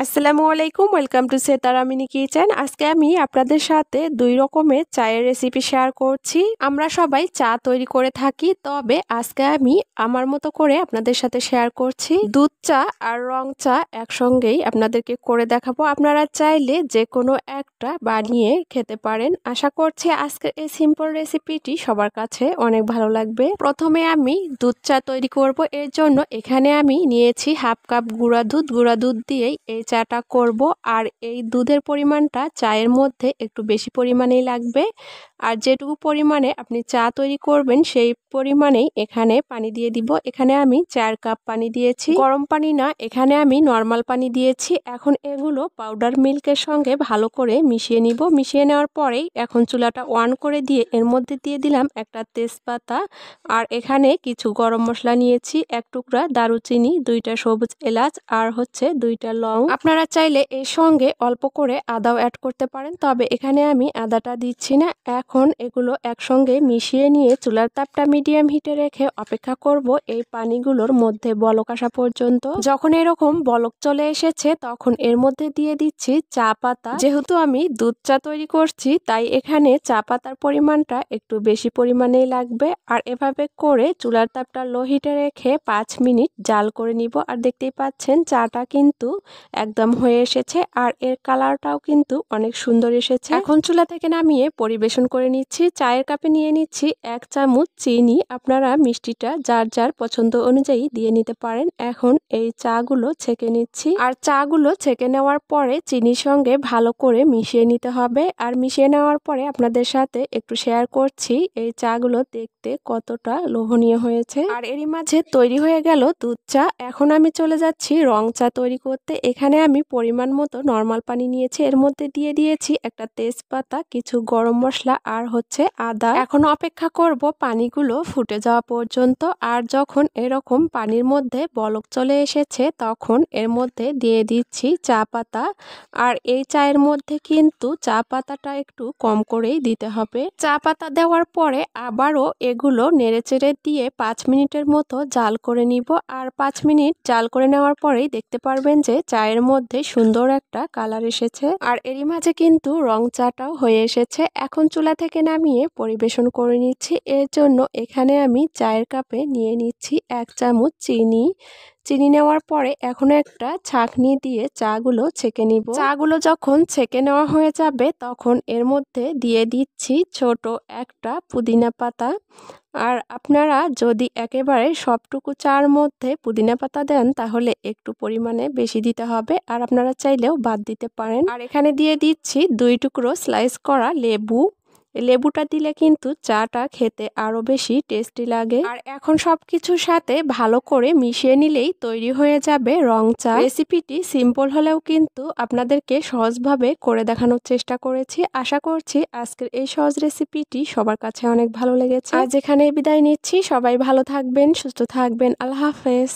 আসসালামু আলাইকুম, welcome to Setara mini kitchen. আজকে আমি আপনাদের সাথে দুই রকমের চায়ের রেসিপি শেয়ার করছি। আমরা সবাই চা তৈরি করে থাকি, তবে আজকে আমি আমার মতো করে আপনাদের সাথে শেয়ার করছি। দুধ চা আর রং চা একসঙ্গেই আপনাদেরকে করে দেখাবো। আপনারা চাইলে যে কোনো একটা বানিয়ে খেতে পারেন। আশা করছি আজকের এই সিম্পল রেসিপিটি সবার কাছে অনেক ভালো লাগবে। প্রথমে আমি দুধ চা তৈরি করব। এর জন্য এখানে আমি নিয়েছি হাফ কাপ গুঁড়া দুধ দিয়েই এই চাটা করব। আর এই দুধের পরিমাণটা চায়ের মধ্যে একটু বেশি পরিমাণেই লাগবে। আর যেটুকু পরিমাণে আপনি চা তৈরি করবেন সেই পরিমাণেই এখানে পানি দিয়ে দিব। এখানে আমি 4 কাপ পানি দিয়েছি, গরম পানি না, এখানে আমি নর্মাল পানি দিয়েছি। এখন এগুলো পাউডার মিল্কের সঙ্গে ভালো করে মিশিয়ে নিব। মিশিয়ে নেওয়ার পরেই এখন চুলাটা অন করে দিয়ে এর মধ্যে দিয়ে দিলাম একটা তেজপাতা, আর এখানে কিছু গরম মশলা নিয়েছি, এক টুকরা দারুচিনি, 2টা সবুজ এলাচ আর হচ্ছে 2টা লং। আপনারা চাইলে এর সঙ্গে অল্প করে আদাও অ্যাড করতে পারেন, তবে এখানে আমি আদাটা দিচ্ছি না। এখন এগুলো একসঙ্গে মিশিয়ে নিয়ে চুলার তাপটা মিডিয়াম হিটে রেখে অপেক্ষা করব এই পানিগুলোর মধ্যে বলক আসা পর্যন্ত। যখন এরকম বলক চলে এসেছে তখন এর মধ্যে দিয়ে দিচ্ছি চা পাতা। যেহেতু আমি দুধ চা তৈরি করছি তাই এখানে চা পাতার পরিমাণটা একটু বেশি পরিমাণেই লাগবে। আর এভাবে করে চুলার তাপটা লো হিটে রেখে 5 মিনিট জাল করে নিব। আর দেখতেই পাচ্ছেন চাটা কিন্তু একদম হয়ে এসেছে আর এর কালারটাও কিন্তু অনেক সুন্দর এসেছে। এখন চুলা থেকে নামিয়ে পরিবেশন করে নিচ্ছি। চায়ের কাপে নিয়ে নিচ্ছি 1 চামচ চিনি। আপনারা মিষ্টিটা যার যার পছন্দ অনুযায়ী দিয়ে নিতে পারেন। এখন এই চাগুলো ছেঁকে নিচ্ছি। আর চাগুলো ছেঁকে নেওয়ার পরে চিনির সঙ্গে ভালো করে মিশিয়ে নিতে হবে। আর মিশিয়ে নেওয়ার পরে আপনাদের সাথে একটু শেয়ার করছি এই চাগুলো দেখতে কতটা লোভনীয় হয়েছে। আর এরই মাঝে তৈরি হয়ে গেল দুধ চা। এখন আমি চলে যাচ্ছি রং চা তৈরি করতে। এখানে আমি পরিমাণ মতো নর্মাল পানি নিয়েছি, এর মধ্যে দিয়ে দিয়েছি একটা তেজপাতা, কিছু গরম মশলা আর হচ্ছে আদা। এখন অপেক্ষা করব পানিগুলো ফুটে যাওয়া পর্যন্ত। আর যখন এরকম পানির মধ্যে বলক চলে এসেছে তখন এর মধ্যে দিয়ে দিচ্ছি চা পাতা। আর এই চায়ের মধ্যে কিন্তু চা পাতাটা একটু কম করেই দিতে হবে। চা পাতা দেওয়ার পরে আবারও এগুলো নেড়েচেড়ে দিয়ে 5 মিনিটের মতো জাল করে নিব। আর 5 মিনিট জাল করে নেওয়ার পরেই দেখতে পারবেন যে চায়ের মধ্যে সুন্দর একটা কালার এসেছে। আর এরই মাঝে কিন্তু রং চাটাও হয়ে এসেছে। এখন চুলা থেকে নামিয়ে পরিবেশন করে নিচ্ছি। এর জন্য এখানে আমি চায়ের কাপে নিয়ে নিচ্ছি 1 চামচ চিনি। চিনি নেওয়ার পরে এখন একটা ছাঁকনি দিয়ে চাগুলো ছেঁকে নিব। চাগুলো যখন ছেঁকে নেওয়া হয়ে যাবে তখন এর মধ্যে দিয়ে দিচ্ছি ছোট একটা পুদিনা পাতা। আর আপনারা যদি একেবারে সবটুকু চার মধ্যে পুদিনা পাতা দেন তাহলে একটু পরিমাণে বেশি দিতে হবে, আর আপনারা চাইলেও বাদ দিতে পারেন। আর এখানে দিয়ে দিচ্ছি 2 টুকরো স্লাইস করা লেবু। লেবুটা দিলে কিন্তু চাটা খেতে আরো বেশি টেস্টি লাগে। আর এখন সবকিছুর সাথে ভালো করে মিশিয়ে নিলেই তৈরি হয়ে যাবে রং চা। রেসিপিটি সিম্পল হলেও কিন্তু আপনাদেরকে সহজভাবে করে দেখানোর চেষ্টা করেছি। আশা করছি আজকের এই সহজ রেসিপিটি সবার কাছে অনেক ভালো লেগেছে। আজ এখানে বিদায় নিচ্ছি। সবাই ভালো থাকবেন, সুস্থ থাকবেন। আল্লাহ হাফেজ।